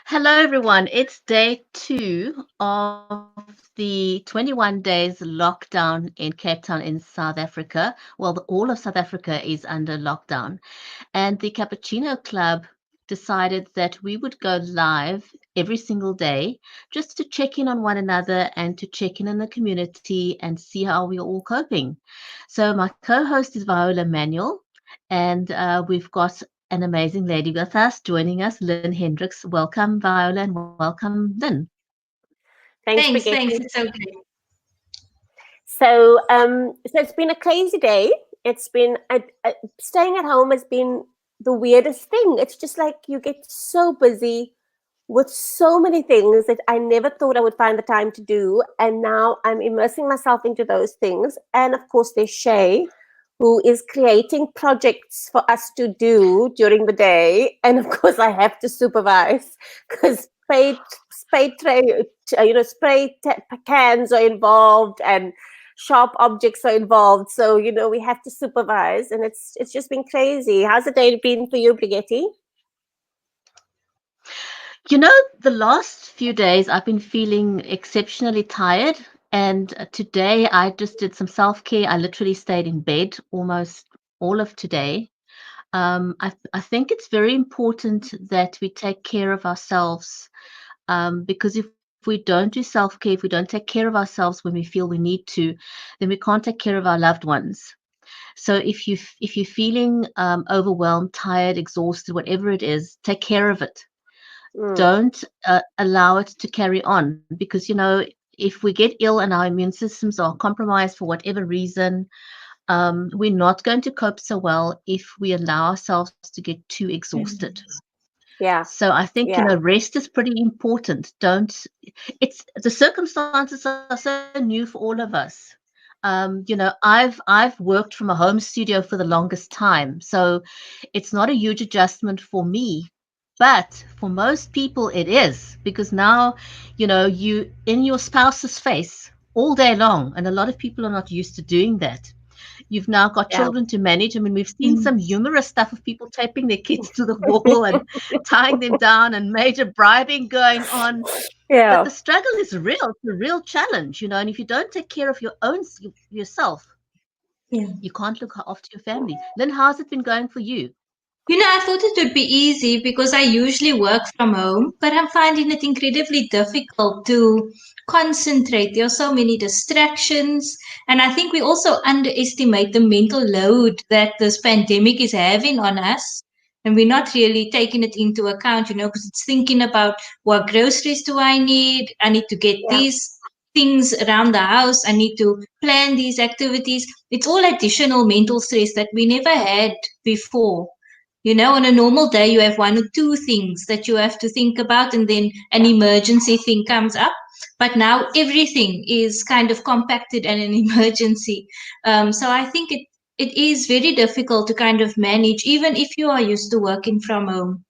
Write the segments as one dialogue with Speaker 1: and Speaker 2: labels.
Speaker 1: Hello, everyone. It's day 2 of the 21 days lockdown in Cape Town in South Africa. Well, all of South Africa is under lockdown. And the Cappuccino Club decided that we would go live every single day just to check in on one another and to check in on the community and see how we're all coping. So, my co host is Viola Manuel, and we've got an amazing lady with us joining us, Lynn Hendricks. Welcome, Viola, and welcome, Lynn.
Speaker 2: Thanks for
Speaker 3: Thanks.
Speaker 2: getting.
Speaker 3: It's so great.
Speaker 2: So it's been a crazy day. It's been staying at home has been the weirdest thing. It's just like you get so busy with so many things that I never thought I would find the time to do, and now I'm immersing myself into those things. And of course, there's Shay, who is creating projects for us to do during the day, and of course, I have to supervise because cans are involved and sharp objects are involved. So we have to supervise, and it's just been crazy. How's the day been for you, Brigitte?
Speaker 1: You know, the last few days I've been feeling exceptionally tired. And today I just did some self care. I literally stayed in bed almost all of today. I think it's very important that we take care of ourselves because if we don't do self care, if we don't take care of ourselves when we feel we need to, then we can't take care of our loved ones. So if you're feeling overwhelmed, tired, exhausted, whatever it is, take care of it.
Speaker 2: Mm,
Speaker 1: Don't allow it to carry on because if we get ill and our immune systems are compromised for whatever reason, we're not going to cope so well if we allow ourselves to get too exhausted.
Speaker 3: Mhm.
Speaker 2: yeah,
Speaker 1: So I think,
Speaker 2: yeah,
Speaker 1: rest is pretty important. Don't, it's the circumstances are so new for all of us. I've worked from a home studio for the longest time, so it's not a huge adjustment for me. But for most people, it is because now, you in your spouse's face all day long, and a lot of people are not used to doing that. You've now got
Speaker 2: yeah.
Speaker 1: children to manage. I mean, we've seen
Speaker 3: Mm.
Speaker 1: some humorous stuff of people taping their kids to the wall and tying them down and major bribing going on. But
Speaker 2: Yeah.
Speaker 1: the struggle is real. It's a real challenge, and if you don't take care of yourself,
Speaker 3: Yeah.
Speaker 1: you can't look after your family. Lynn, how's it been going for you?
Speaker 3: I thought it would be easy because I usually work from home, but I'm finding it incredibly difficult to concentrate. There are so many distractions, and I think we also underestimate the mental load that this pandemic is having on us. And we're not really taking it into account, because it's thinking about what groceries do I need? I need to get
Speaker 2: Yeah.
Speaker 3: these things around the house. I need to plan these activities. It's all additional mental stress that we never had before. On a normal day, you have one or two things that you have to think about, and then an emergency thing comes up. But now everything is kind of compacted and an emergency. So I think it is very difficult to kind of manage, even if you are used to working from home.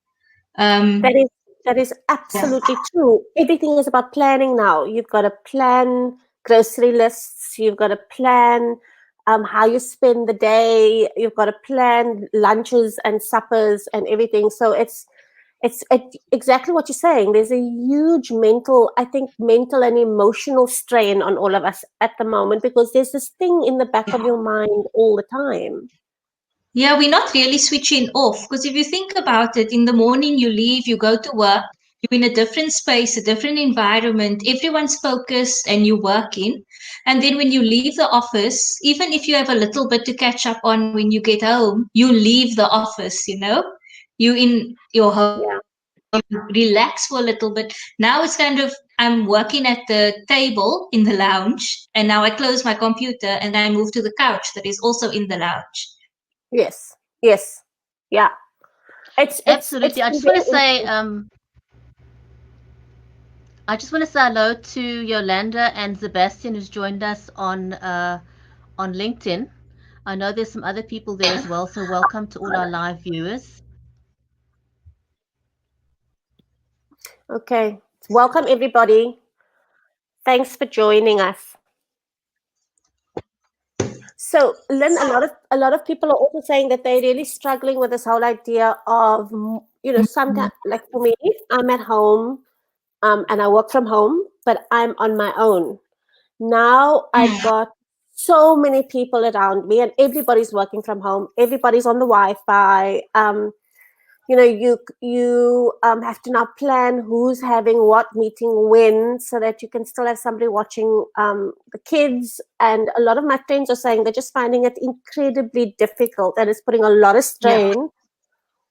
Speaker 2: That
Speaker 3: Um,
Speaker 2: is that is
Speaker 3: yeah.
Speaker 2: absolutely true. Everything is about planning now. You've got to plan grocery lists. You've got to plan how you spend the day. You've got to plan lunches and suppers and everything. So it's exactly what you're saying. There's a huge mental and emotional strain on all of us at the moment because there's this thing in the back of your mind all the time.
Speaker 3: Yeah, we're not really switching off because if you think about it, in the morning you leave, you go to work, you're in a different space, a different environment, everyone's focused and you work in. And then when you leave the office, even if you have a little bit to catch up on when you get home, you leave the office. You in your home,
Speaker 2: Yeah.
Speaker 3: you relax for a little bit. Now it's kind of I'm working at the table in the lounge, and now I close my computer and I move to the couch that is also in the lounge.
Speaker 2: Yes. Yes. Yeah. It's
Speaker 1: Absolutely.
Speaker 2: been very interesting.
Speaker 1: I just want to say hello to Yolanda and Sebastian who's joined us on LinkedIn. I know there's some other people there as well, so welcome to all our live viewers.
Speaker 2: Okay. Welcome everybody. Thanks for joining us. So, Lynn, a lot of people are also saying that they're really struggling with this whole idea of, sometimes, like for me, I'm at home, and I work from home, but I'm on my own. Now I've
Speaker 3: Mm.
Speaker 2: got so many people around me, and everybody's working from home. Everybody's on the Wi-Fi. You have to now plan who's having what meeting when, so that you can still have somebody watching the kids. And a lot of my friends are saying they're just finding it incredibly difficult, and it's putting a lot of
Speaker 3: Yeah.
Speaker 2: strain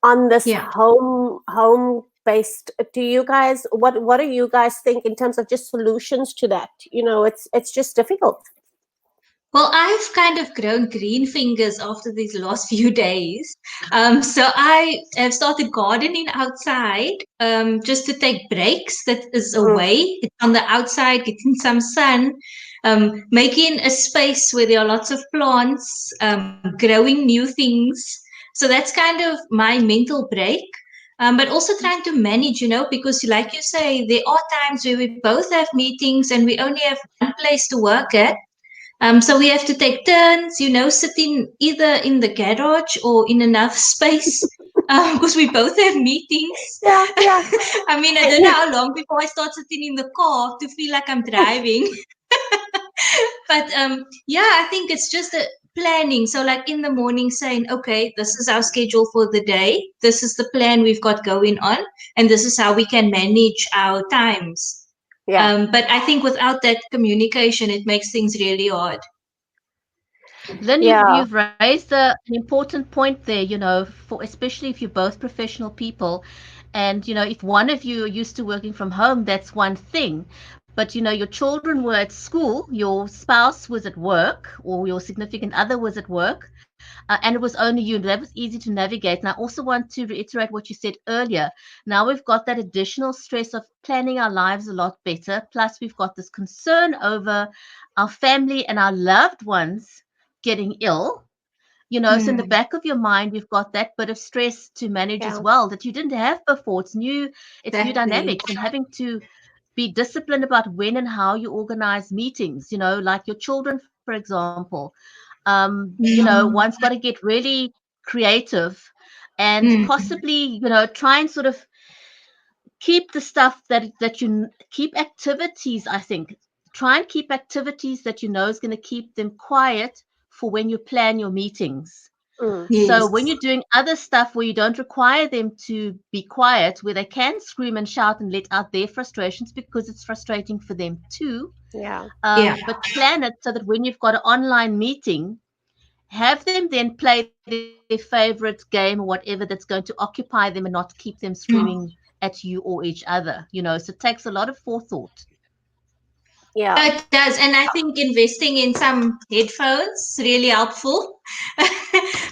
Speaker 2: on this
Speaker 3: Yeah.
Speaker 2: home based. Do you guys, what do you guys think in terms of just solutions to that? It's just difficult.
Speaker 3: Well, I've kind of grown green fingers after these last few days. So I have started gardening outside, just to take breaks. That is
Speaker 2: Mm,
Speaker 3: away. It's on the outside, getting some sun, making a space where there are lots of plants, growing new things. So that's kind of my mental break. But also trying to manage, because like you say, there are times where we both have meetings and we only have one place to work at. So we have to take turns, sitting either in the garage or in another space, because we both have meetings.
Speaker 2: yeah, yeah.
Speaker 3: I mean, I
Speaker 2: And
Speaker 3: don't know how long before I start sitting in the car to feel like I'm driving. But yeah, I think it's just a planning. So, like in the morning, saying, okay, this is our schedule for the day, this is the plan we've got going on, and this is how we can manage our times.
Speaker 2: yeah,
Speaker 3: But I think without that communication, it makes things really hard.
Speaker 1: Lynn,
Speaker 2: yeah,
Speaker 1: you've raised an important point there, for especially if you're both professional people. And, if one of you are used to working from home, that's one thing. But, your children were at school, your spouse was at work, or your significant other was at work, and it was only you. That was easy to navigate. And I also want to reiterate what you said earlier. Now we've got that additional stress of planning our lives a lot better. Plus, we've got this concern over our family and our loved ones getting ill. So in the
Speaker 3: Hmm.
Speaker 1: back of your mind, we've got that bit of stress to manage as
Speaker 2: yeah,
Speaker 1: well that you didn't have before. It's new
Speaker 3: Exactly.
Speaker 1: dynamics, and having to be disciplined about when and how you organize meetings, like your children, for example. One's got to
Speaker 3: Mm.
Speaker 1: get really creative and
Speaker 3: Mm.
Speaker 1: possibly, try and sort of keep the stuff that keep activities, I think. Try and keep activities that is going to keep them quiet for when you plan your meetings.
Speaker 2: mm,
Speaker 1: So
Speaker 3: Yes.
Speaker 1: when you're doing other stuff where you don't require them to be quiet, where they can scream and shout and let out their frustrations because it's frustrating for them too.
Speaker 2: yeah,
Speaker 3: Yeah.
Speaker 1: But plan it so that when you've got an online meeting, have them then play their favorite game or whatever that's going to occupy them and not keep them screaming
Speaker 3: Mm.
Speaker 1: at you or each other. So it takes a lot of forethought.
Speaker 2: yeah,
Speaker 3: Yeah, it does. And I think investing in some headphones really helpful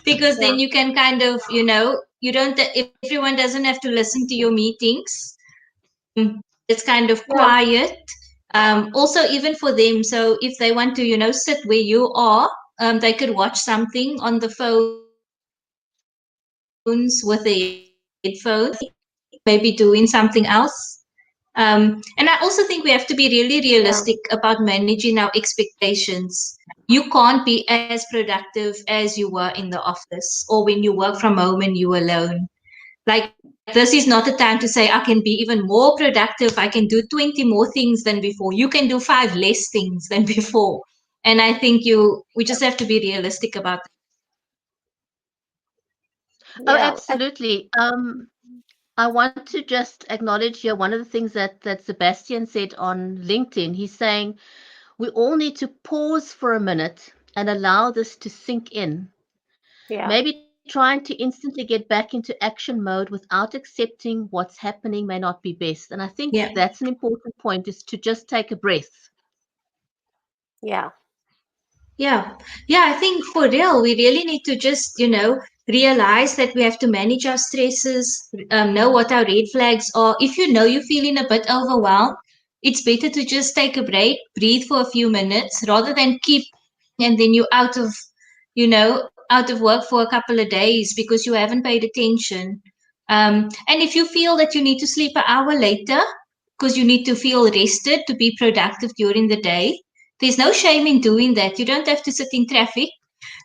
Speaker 3: because
Speaker 2: yeah,
Speaker 3: then you can kind of, you don't, everyone doesn't have to listen to your meetings. It's kind of
Speaker 2: yeah,
Speaker 3: quiet. Also, even for them. So if they want to, sit where you are, they could watch something on the phones with the headphones, maybe doing something else. And I also think we have to be really realistic
Speaker 2: yeah,
Speaker 3: about managing our expectations. You can't be as productive as you were in the office or when you work from home and you alone. Like, this is not a time to say, I can be even more productive. I can do 20 more things than before. You can do 5 less things than before. And I think we just have to be realistic about that.
Speaker 1: Oh,
Speaker 2: yeah.
Speaker 1: absolutely. I want to just acknowledge here one of the things that Sebastian said on LinkedIn. He's saying we all need to pause for a minute and allow this to sink in.
Speaker 2: Yeah,
Speaker 1: Maybe trying to instantly get back into action mode without accepting what's happening may not be best. And I think
Speaker 3: Yeah.
Speaker 1: that's an important point, is to just take a breath.
Speaker 2: yeah,
Speaker 3: Yeah, yeah, I think for real, we really need to just, realize that we have to manage our stresses, know what our red flags are. If you know you're feeling a bit overwhelmed, it's better to just take a break, breathe for a few minutes, rather than keep going and then you're out of work for a couple of days because you haven't paid attention. And if you feel that you need to sleep an hour later because you need to feel rested to be productive during the day, there's no shame in doing that. You don't have to sit in traffic.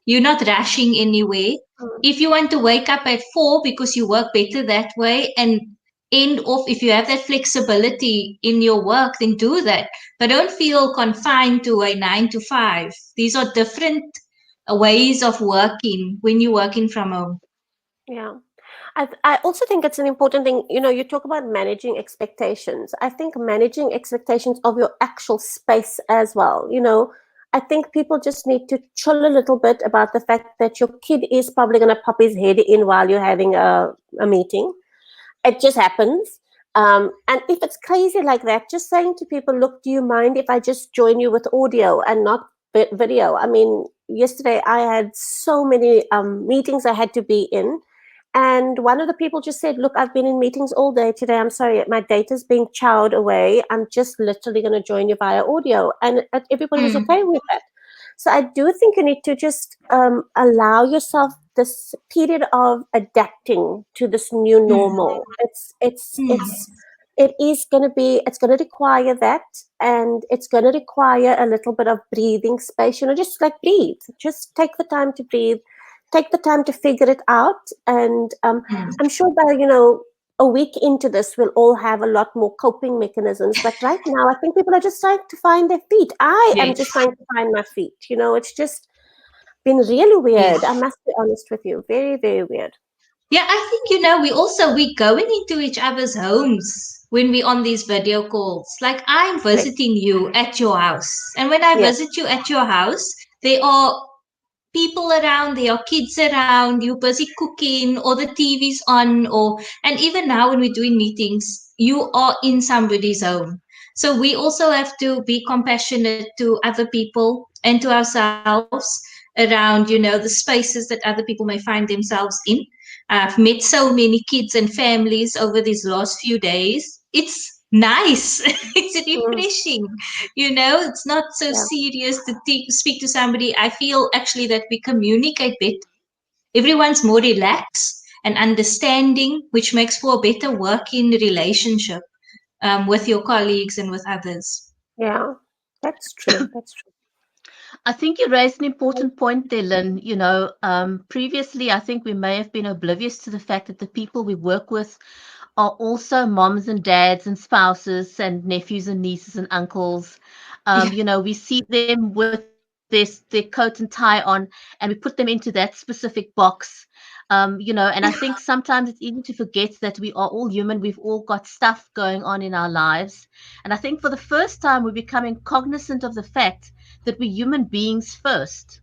Speaker 3: You're not rushing anywhere.
Speaker 2: Mm.
Speaker 3: If you want to wake up at 4 because you work better that way and end off, if you have that flexibility in your work, then do that. But don't feel confined to a 9 to 5. These are different ways of working when you're working from home.
Speaker 2: Yeah. I also think it's an important thing, you talk about managing expectations. I think managing expectations of your actual space as well. I think people just need to chill a little bit about the fact that your kid is probably going to pop his head in while you're having a meeting. It just happens. And if it's crazy like that, just saying to people, look, do you mind if I just join you with audio and not video? I mean, yesterday I had so many meetings I had to be in. And one of the people just said, look, I've been in meetings all day today. I'm sorry, my data's being chowed away. I'm just literally going to join you via audio. And everybody was
Speaker 3: Mm,
Speaker 2: okay with that. So I do think you need to just allow yourself this period of adapting to this new
Speaker 3: mm,
Speaker 2: normal.
Speaker 3: mm.
Speaker 2: It's going to require that, and it's going to require a little bit of breathing space. Just like breathe. Just take the time to breathe. Take the time to figure it out, and
Speaker 3: Mm.
Speaker 2: I'm sure by a week into this, we'll all have a lot more coping mechanisms. But right now, I think people are just trying to find their feet. I am just
Speaker 3: Yes.
Speaker 2: trying to find my feet. It's just been really
Speaker 3: Yes.
Speaker 2: weird. I must be honest with you. Very, very weird.
Speaker 3: Yeah, I think we going into each other's homes when we on these video calls. Like I'm
Speaker 2: Right.
Speaker 3: visiting you at your house. And when I
Speaker 2: Yeah.
Speaker 3: visit you at your house, there are people around, there are kids around, you busy cooking or the TV's on or and even now when we're doing meetings, you are in somebody's home. So we also have to be compassionate to other people and to ourselves around, the spaces that other people may find themselves in. I've met so many kids and families over these last few days. It's nice. It's
Speaker 2: Mm,
Speaker 3: refreshing. It's not so
Speaker 2: yeah.
Speaker 3: serious to speak to somebody. I feel actually that we communicate better. Everyone's more relaxed and understanding, which makes for a better working relationship with your colleagues and with others.
Speaker 2: Yeah. That's true. That's true.
Speaker 1: I think you raised an important point there, Lynn. Previously, I think we may have been oblivious to the fact that the people we work with are also moms and dads and spouses and nephews and nieces and uncles.
Speaker 3: Yeah.
Speaker 1: We see them with their coat and tie on, and we put them into that specific box. And I think sometimes it's easy to forget that we are all human. We've all got stuff going on in our lives. And I think for the first time, we're becoming cognizant of the fact that we're human beings first,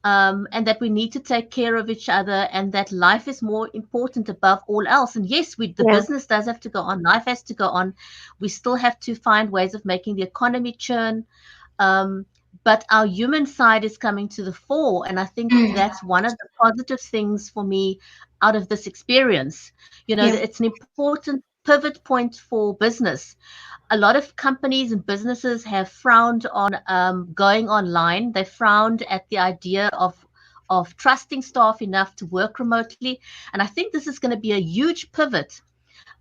Speaker 1: and that we need to take care of each other, and that life is more important above all else. And yes, the
Speaker 2: Yeah.
Speaker 1: business does have to go on, life has to go on. We still have to find ways of making the economy churn. Um, but our human side is coming to the fore. And I think
Speaker 3: Mm,
Speaker 1: that's one of the positive things for me out of this experience.
Speaker 3: yeah.
Speaker 1: That it's an important pivot point for business. A lot of companies and businesses have frowned on going online. They frowned at the idea of trusting staff enough to work remotely. And I think this is going to be a huge pivot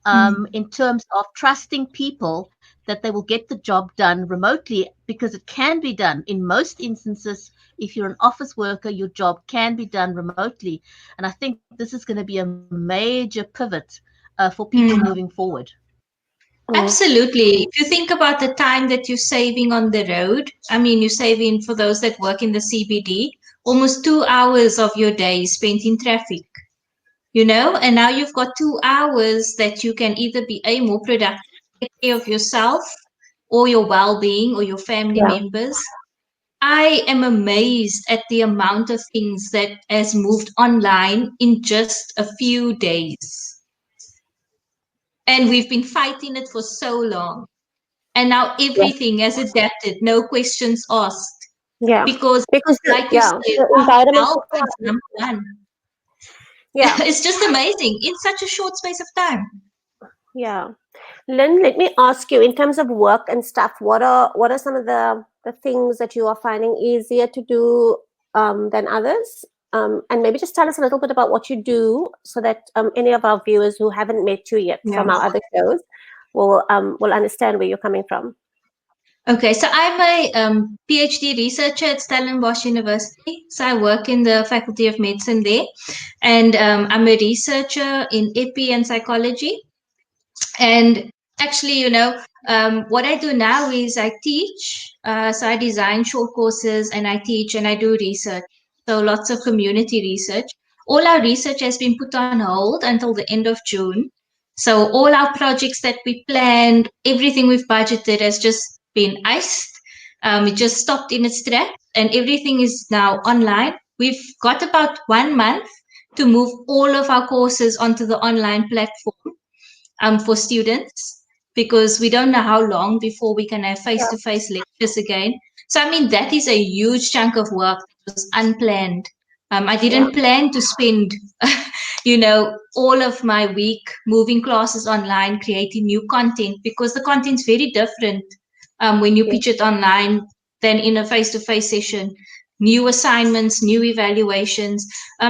Speaker 3: Mm,
Speaker 1: in terms of trusting people that they will get the job done remotely, because it can be done in most instances. If you're an office worker, your job can be done remotely. And I think this is going to be a major pivot for people moving
Speaker 3: mm.
Speaker 1: forward.
Speaker 2: Mm,
Speaker 3: Absolutely. If you think about the time that you're saving on the road, I mean, you're saving for those that work in the CBD, almost 2 hours of your day is spent in traffic, and now you've got 2 hours that you can either be a more productive, take care of yourself or your well-being or your family
Speaker 2: yeah.
Speaker 3: members. I am amazed at the amount of things that has moved online in just a few days. And we've been fighting it for so long. And now
Speaker 2: Yeah.
Speaker 3: everything has adapted, no questions asked.
Speaker 2: Yeah.
Speaker 3: Because,
Speaker 2: Because
Speaker 3: like you
Speaker 2: yeah,
Speaker 3: said,
Speaker 2: the
Speaker 3: our
Speaker 2: environment
Speaker 3: health is
Speaker 2: requires.
Speaker 3: number one.
Speaker 2: Yeah.
Speaker 3: It's just amazing in such a short space of time.
Speaker 2: Yeah. Lynn, let me ask you, in terms of work and stuff, what are some of the things that you are finding easier to do than others? And maybe just tell us a little bit about what you do, so that any of our viewers who haven't met you yet
Speaker 3: Yeah.
Speaker 2: from our other shows will understand where you're coming from.
Speaker 3: Okay, so I'm a PhD researcher at Stellenbosch University. So I work in the Faculty of Medicine there, and I'm a researcher in epi and psychology. And actually, what I do now is I teach. So I design short courses and I teach and I do research. So lots of community research. All our research has been put on hold until the end of June. So all our projects that we planned, everything we've budgeted has just been iced. It just stopped in its tracks and everything is now online. We've got about 1 month to move all of our courses onto the online platform for students because we don't know how long before we can have
Speaker 2: Yeah.
Speaker 3: face-to-face lectures again. So, I mean, that is a huge chunk of work that was unplanned. I
Speaker 2: Yeah.
Speaker 3: didn't plan to spend, all of my week moving classes online, creating new content because the content's very different when you
Speaker 2: Yeah.
Speaker 3: pitch it online than in a face-to-face session. New assignments, new evaluations.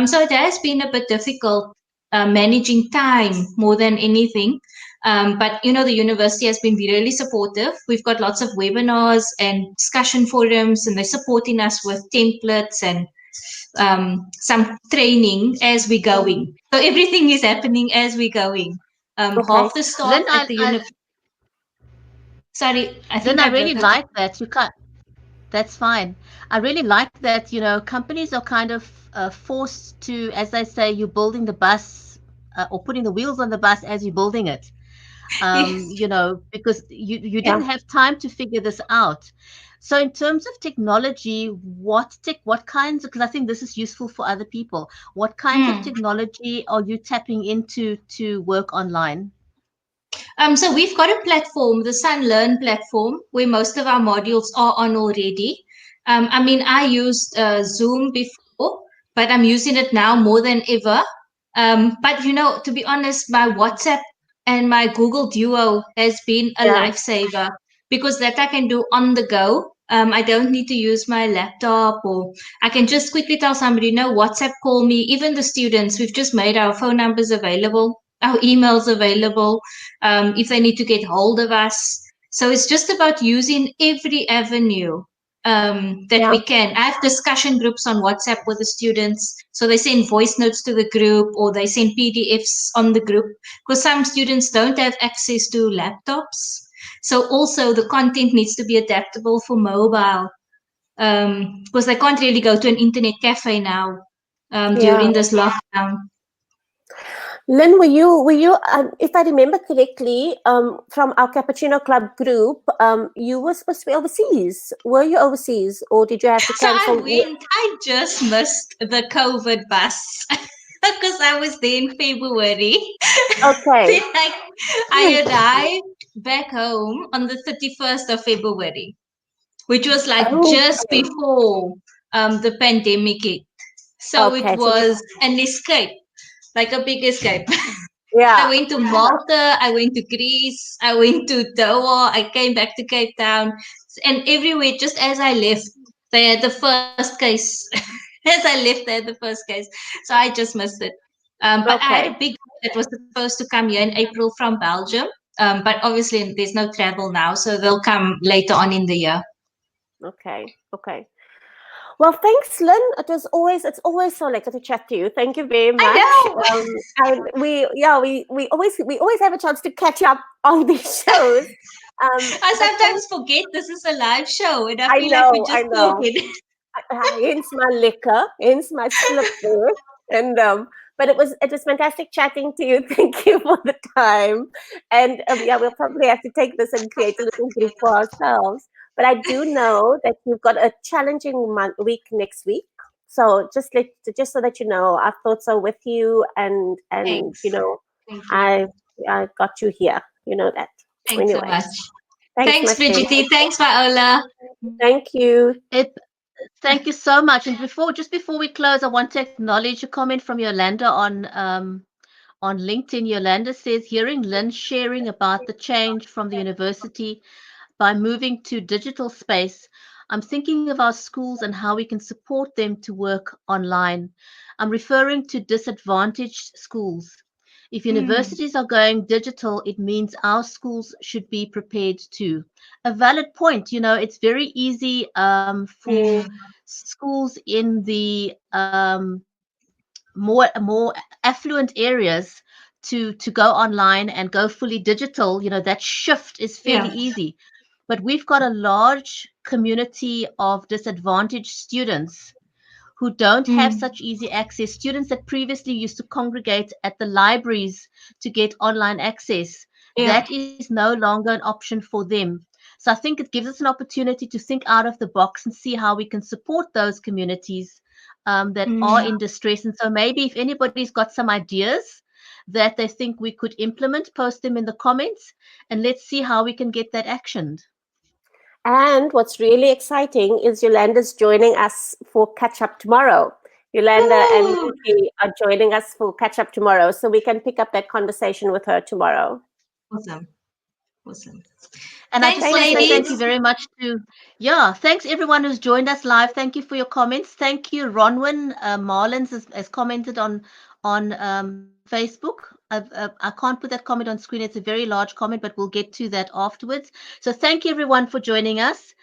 Speaker 3: So it has been a bit difficult managing time more than anything. But the university has been really supportive. We've got lots of webinars and discussion forums, and they're supporting us with templates and some training as we're
Speaker 2: Mm.
Speaker 3: going. So everything is happening as we're going.
Speaker 2: Okay.
Speaker 3: Half the staff
Speaker 1: Lynn,
Speaker 3: at the Sorry, I think
Speaker 1: Lynn, I
Speaker 3: I
Speaker 1: really
Speaker 3: broke up.
Speaker 1: like that. You can't. That's fine. I really like that, companies are kind of forced to, as they say, you're building the bus or putting the wheels on the bus as you're building it.
Speaker 3: Yes.
Speaker 1: Because you
Speaker 2: Yeah.
Speaker 1: didn't have time to figure this out. So in terms of technology, what kinds of, because I think this is useful for other people, what kinds of
Speaker 3: Mm.
Speaker 1: technology are you tapping into to work online?
Speaker 3: So we've got a platform, the Sun Learn platform, where most of our modules are on already. I mean, I used Zoom before, but I'm using it now more than ever. But to be honest, my WhatsApp and my Google Duo has been a
Speaker 2: Yeah.
Speaker 3: lifesaver because that I can do on the go. I don't need to use my laptop, or I can just quickly tell somebody, no, WhatsApp call me. Even the students, we've just made our phone numbers available, our emails available if they need to get hold of us. So it's just about using every avenue that
Speaker 2: Yeah.
Speaker 3: we can. I have discussion groups on WhatsApp with the students. So they send voice notes to the group or they send PDFs on the group because some students don't have access to laptops. So also the content needs to be adaptable for mobile because they can't really go to an internet cafe now
Speaker 2: Yeah.
Speaker 3: during this lockdown.
Speaker 2: Lynn, were you, if I remember correctly, from our Cappuccino Club group, you were supposed to be overseas. Were you overseas, or did you have to
Speaker 3: So
Speaker 2: cancel?
Speaker 3: I just missed the COVID bus because I was there in February.
Speaker 2: Okay.
Speaker 3: Then I arrived back home on the 31st of February, which was like just
Speaker 2: Okay.
Speaker 3: before the pandemic hit. So it
Speaker 2: Okay. So you,
Speaker 3: was an escape, like a big escape. I
Speaker 2: yeah.
Speaker 3: went to Malta, I went to Greece, I went to Doha, I came back to Cape Town, and everywhere, just as I left, they had the first case. As I left, they had the first case. So I just missed it. But I had a
Speaker 2: Okay.
Speaker 3: big group that was supposed to come here in April from Belgium. But obviously, there's no travel now, so they'll come later on in the year.
Speaker 2: Okay. Okay. Well, thanks, Lynn. It's always so lekker to chat to you. Thank you very
Speaker 3: I
Speaker 2: much.
Speaker 3: know.
Speaker 2: And we always have a chance to catch up on these shows.
Speaker 3: I
Speaker 2: But thanks.
Speaker 3: sometimes forget this is a live show, and I
Speaker 2: I
Speaker 3: feel like we're
Speaker 2: know,
Speaker 3: just
Speaker 2: I know.
Speaker 3: talking.
Speaker 2: Hence my liquor, hence my slip there. And but it was fantastic chatting to you. Thank you for the time. And yeah, we'll probably have to take this and create a little group for ourselves. But I do know that you've got a challenging week next week. So just so that you know, our thoughts are with you, and
Speaker 3: Thanks. Thank you.
Speaker 2: I I got you here. You know that.
Speaker 3: Thanks so
Speaker 2: Anyway,
Speaker 3: much.
Speaker 2: thanks,
Speaker 3: Thanks,
Speaker 2: my friend.
Speaker 3: Brigitte. Thanks, Viola.
Speaker 2: Thank you.
Speaker 1: It Thank you so much. And just before we close, I want to acknowledge a comment from Yolanda on LinkedIn. Yolanda says, hearing Lynn sharing about the change from the university by moving to digital space, I'm thinking of our schools and how we can support them to work online. I'm referring to disadvantaged schools. If
Speaker 3: Mm.
Speaker 1: universities are going digital, it means our schools should be prepared too. A valid point. It's very easy for
Speaker 3: Mm.
Speaker 1: schools in the more affluent areas to go online and go fully digital. That shift is fairly
Speaker 3: Yeah.
Speaker 1: easy. But we've got a large community of disadvantaged students who don't have
Speaker 3: Mm.
Speaker 1: such easy access, students that previously used to congregate at the libraries to get online access.
Speaker 3: Yeah.
Speaker 1: That is no longer an option for them. So I think it gives us an opportunity to think out of the box and see how we can support those communities that are
Speaker 3: Mm.
Speaker 1: in distress. And so maybe if anybody's got some ideas that they think we could implement, post them in the comments, and let's see how we can get that actioned.
Speaker 2: And what's really exciting is Yolanda's joining us for catch up tomorrow. Yolanda and
Speaker 3: Woo!
Speaker 2: Nikki are joining us for catch up tomorrow, so we can pick up that conversation with her tomorrow.
Speaker 3: Awesome. Awesome.
Speaker 1: And I just
Speaker 3: Thanks,
Speaker 1: want to
Speaker 2: Thank
Speaker 1: say
Speaker 2: you.
Speaker 1: thank you
Speaker 3: ladies.
Speaker 1: very much to, yeah, thanks everyone who's joined us live. Thank you for your comments. Thank you, Ronwin. Marlins has commented on Facebook. I can't put that comment on screen. It's a very large comment, but we'll get to that afterwards. So thank you everyone for joining us.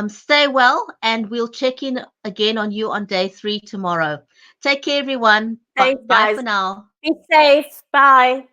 Speaker 1: Stay well, and we'll check in again on you on day 3 tomorrow. Take care, everyone. Bye
Speaker 2: Thanks,
Speaker 1: for
Speaker 2: guys.
Speaker 1: now.
Speaker 2: Be safe. Bye.